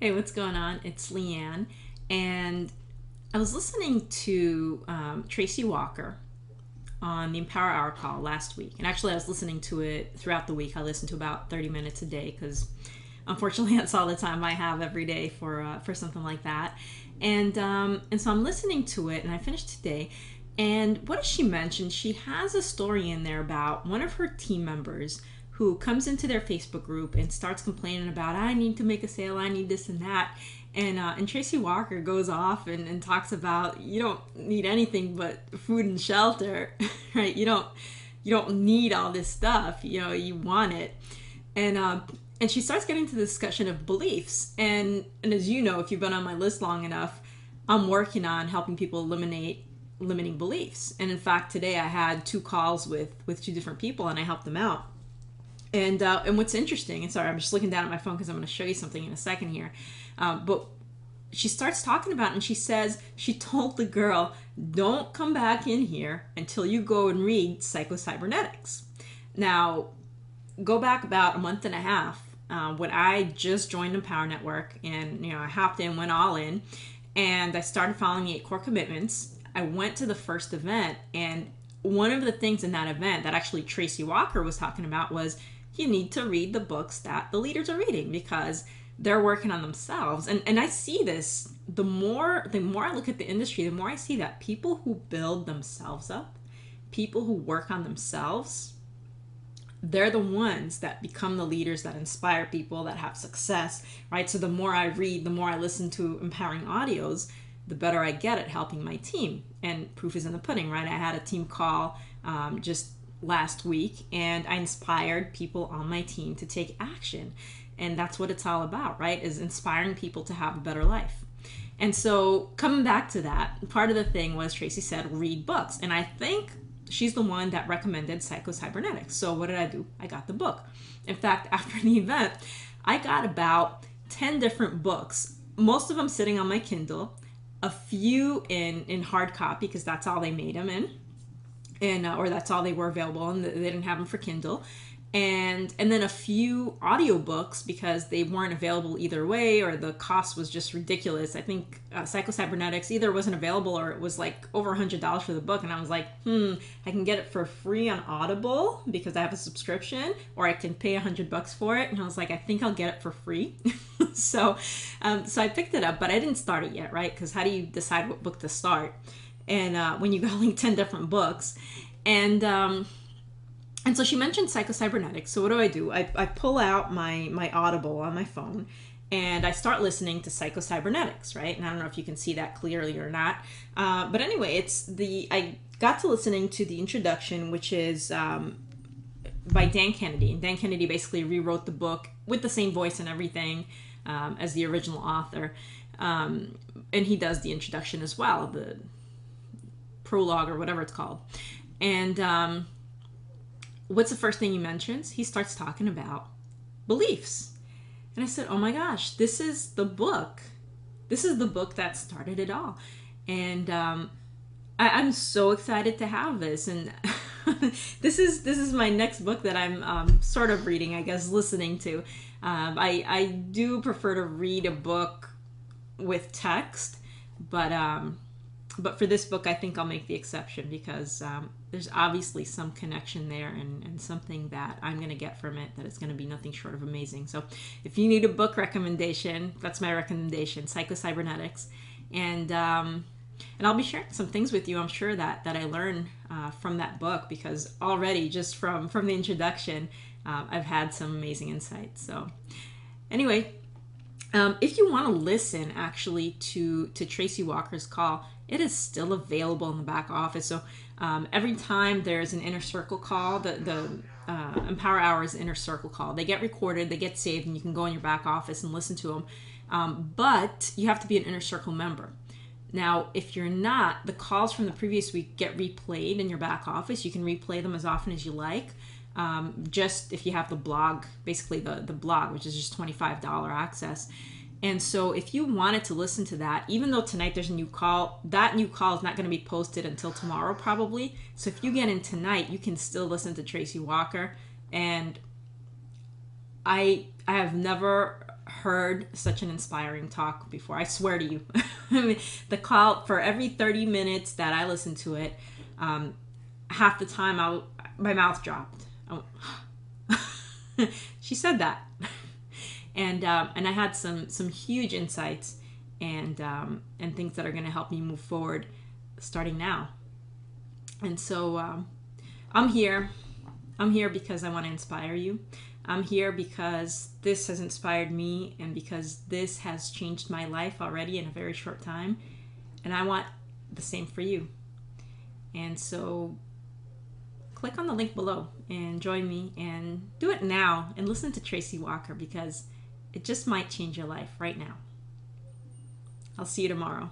Hey, what's going on? It's Leanne, and I was listening to Tracy Walker on the Empower Hour call last week. And actually, I was listening to it throughout the week. I listen to about 30 minutes a day because unfortunately, that's all the time I have every day for something like that. And so I'm listening to it, and I finished today. And what does she mention? She has a story in there about one of her team members who comes into their Facebook group and starts complaining about, I need to make a sale, I need this and that. And Tracy Walker goes off and talks about, you don't need anything but food and shelter, right? You don't need all this stuff. You want it. And she starts getting to the discussion of beliefs. And as you know, if you've been on my list long enough, I'm working on helping people eliminate limiting beliefs. And in fact, today I had 2 calls with 2 different people, and I helped them out. And what's interesting, and sorry, I'm just looking down at my phone because I'm going to show you something in a second here. But she starts talking about it, and she says she told the girl, don't come back in here until you go and read Psycho-Cybernetics. Now, go back about a month and a half when I just joined Empower Network, and I hopped in, went all in, and I started following the 8 core commitments. I went to the first event, and one of the things in that event that actually Tracy Walker was talking about was you need to read the books that the leaders are reading because they're working on themselves. And I see this, the more I look at the industry, the more I see that people who build themselves up, people who work on themselves, they're the ones that become the leaders that inspire people, that have success, right? So the more I read, the more I listen to empowering audios, the better I get at helping my team. And proof is in the pudding, right? I had a team call just last week, and I inspired people on my team to take action. And that's what it's all about, right? Is inspiring people to have a better life. And so coming back to that, part of the thing was Tracy said, read books. And I think she's the one that recommended Psycho-Cybernetics. So what did I do? I got the book. In fact, after the event, I got about 10 different books, most of them sitting on my Kindle, a few in hard copy because that's all they made them in, and or that's all they were available, and they didn't have them for Kindle, and then a few audiobooks because they weren't available either way, or the cost was just ridiculous. I think Psycho-Cybernetics either wasn't available or it was like over $100 for the book, and I was like, I can get it for free on Audible because I have a subscription, or I can pay $100 for it. And I was like, I think I'll get it for free. So I picked it up, but I didn't start it yet, right? Because how do you decide what book to start? And when you got like 10 different books, and so she mentioned Psycho-Cybernetics. So what do? I pull out my Audible on my phone, and I start listening to Psycho-Cybernetics, right? And I don't know if you can see that clearly or not. But anyway, I got to listening to the introduction, which is by Dan Kennedy. And Dan Kennedy basically rewrote the book with the same voice and everything as the original author. And he does the introduction as well, the prologue or whatever it's called. And what's the first thing he mentions? He starts talking about beliefs. And I said, oh my gosh, this is the book. This is the book that started it all. And I'm so excited to have this. And this is my next book that I'm sort of reading, I guess, listening to. I do prefer to read a book with text, but for this book, I think I'll make the exception because there's obviously some connection there and something that I'm going to get from it that is going to be nothing short of amazing. So if you need a book recommendation, that's my recommendation, Psycho-Cybernetics. And I'll be sharing some things with you, I'm sure, that I learned from that book, because already just from the introduction, I've had some amazing insights. So anyway, if you want to listen actually to Tracy Walker's call, it is still available in the back office. So every time there's an inner circle call, the Empower Hours inner circle call, they get recorded, they get saved, and you can go in your back office and listen to them. But you have to be an inner circle member. Now, if you're not, the calls from the previous week get replayed in your back office. You can replay them as often as you like. Just if you have the blog, basically the blog, which is just $25 access. And so if you wanted to listen to that, even though tonight there's a new call, that new call is not going to be posted until tomorrow probably. So if you get in tonight, you can still listen to Tracy Walker. And I have never heard such an inspiring talk before. I swear to you. I mean, the call, for every 30 minutes that I listened to it, half the time my mouth dropped. She said that. And I had some huge insights and things that are going to help me move forward starting now. And so I'm here. I'm here because I want to inspire you. I'm here because this has inspired me and because this has changed my life already in a very short time. And I want the same for you. And so click on the link below and join me and do it now and listen to Tracy Walker, because it just might change your life right now. I'll see you tomorrow.